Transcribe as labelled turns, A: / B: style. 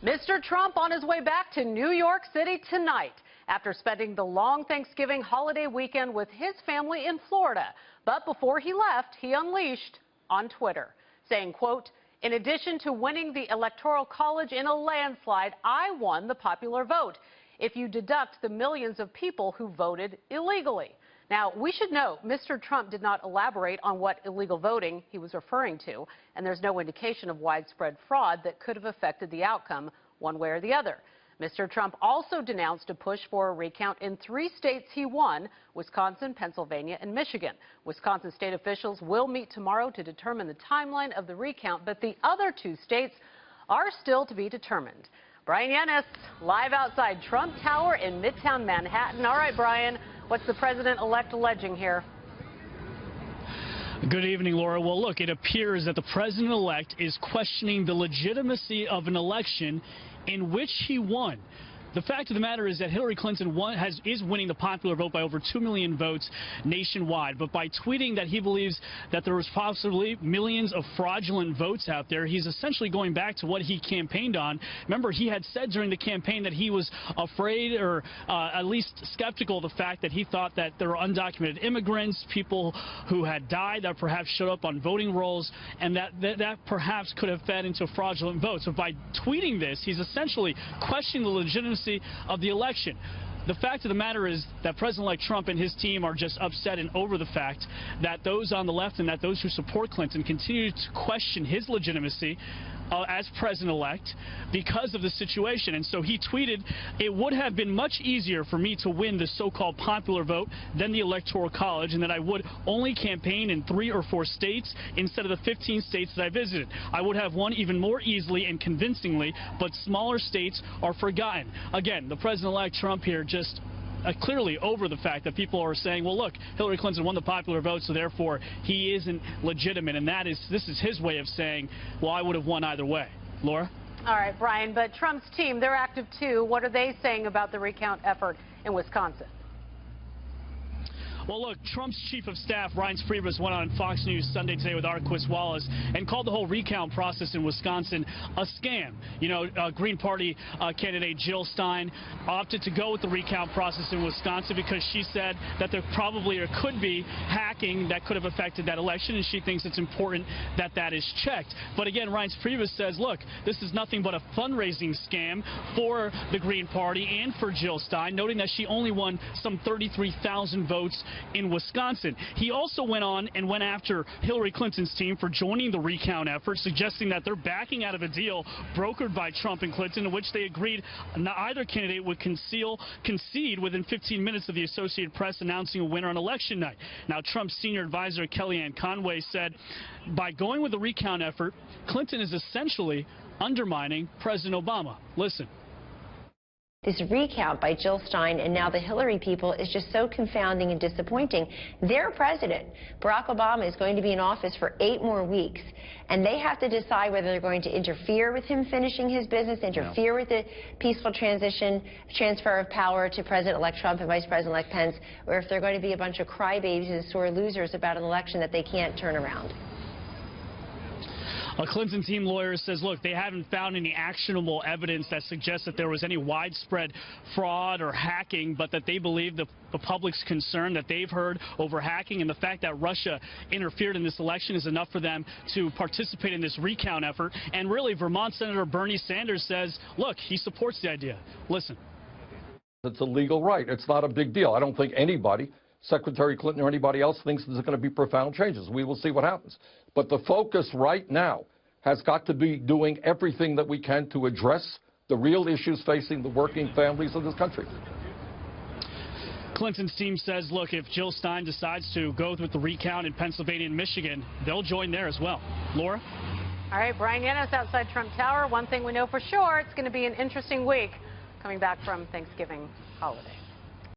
A: Mr. Trump on his way back to New York City tonight after spending the long Thanksgiving holiday weekend with his family in Florida. But before he left, he unleashed on Twitter, saying, quote, "In addition to winning the Electoral College in a landslide, I won the popular vote, if you deduct the millions of people who voted illegally." Now, we should note, Mr. Trump did not elaborate on what illegal voting he was referring to, and there's no indication of widespread fraud that could have affected the outcome one way or the other. Mr. Trump also denounced a push for a recount in 3 states he won: Wisconsin, Pennsylvania, and Michigan. Wisconsin state officials will meet tomorrow to determine the timeline of the recount, but the other 2 states are still to be determined. Bryan Llenas, live outside Trump Tower in Midtown Manhattan. All right, Bryan, what's the president-elect alleging here?
B: Good evening, Laura. Well, look, it appears that the president-elect is questioning the legitimacy of an election in which he won. The fact of the matter is that Hillary Clinton is winning the popular vote by over 2 million votes nationwide. But by tweeting that he believes that there was possibly millions of fraudulent votes out there, he's essentially going back to what he campaigned on. Remember, he had said during the campaign that he was afraid, or at least skeptical of the fact that he thought that there were undocumented immigrants, people who had died that perhaps showed up on voting rolls, and that perhaps could have fed into fraudulent votes. So by tweeting this, he's essentially questioning the legitimacy of the election. The fact of the matter is that President-elect Trump and his team are just upset and over the fact that those on the left and that those who support Clinton continue to question his legitimacy as president-elect because of the situation. And so he tweeted, "It would have been much easier for me to win the so-called popular vote than the Electoral College, and that I would only campaign in 3 or 4 states instead of the 15 states that I visited. I would have won even more easily and convincingly, but smaller states are forgotten." Again, the president-elect Trump here just clearly over the fact that people are saying, well, look, Hillary Clinton won the popular vote, so therefore he isn't legitimate. And this is his way of saying, well, I would have won either way. Laura?
A: All right, Bryan, but Trump's team, they're active too. What are they saying about the recount effort in Wisconsin?
B: Well, look, Trump's chief of staff, Reince Priebus, went on Fox News Sunday today with Arquez Wallace and called the whole recount process in Wisconsin a scam. You know, Green Party candidate Jill Stein opted to go with the recount process in Wisconsin because she said that there probably or could be hacking that could have affected that election, and she thinks it's important that that is checked. But again, Reince Priebus says, look, this is nothing but a fundraising scam for the Green Party and for Jill Stein, noting that she only won some 33,000 votes in Wisconsin. He also went on and went after Hillary Clinton's team for joining the recount effort, suggesting that they're backing out of a deal brokered by Trump and Clinton in which they agreed either candidate would concede within 15 minutes of the Associated Press announcing a winner on election night. Now, Trump's senior advisor Kellyanne Conway said, by going with the recount effort, Clinton is essentially undermining President Obama. Listen.
C: This recount by Jill Stein and now the Hillary people is just so confounding and disappointing. Their president, Barack Obama, is going to be in office for 8 more weeks, and they have to decide whether they're going to interfere with him finishing his business, interfere with the peaceful transfer of power to President-elect Trump and Vice President-elect Pence, or if they're going to be a bunch of crybabies and sore losers about an election that they can't turn around.
B: A Clinton team lawyer says, look, they haven't found any actionable evidence that suggests that there was any widespread fraud or hacking, but that they believe the public's concern that they've heard over hacking and the fact that Russia interfered in this election is enough for them to participate in this recount effort. And really, Vermont Senator Bernie Sanders says, look, he supports the idea. Listen.
D: It's a legal right. It's not a big deal. I don't think anybody, Secretary Clinton or anybody else, thinks there's going to be profound changes. We will see what happens. But the focus right now has got to be doing everything that we can to address the real issues facing the working families of this country.
B: Clinton's team says, look, if Jill Stein decides to go with the recount in Pennsylvania and Michigan, they'll join there as well. Laura?
A: All right, Bryan Llenas outside Trump Tower. One thing we know for sure, it's going to be an interesting week coming back from Thanksgiving holiday.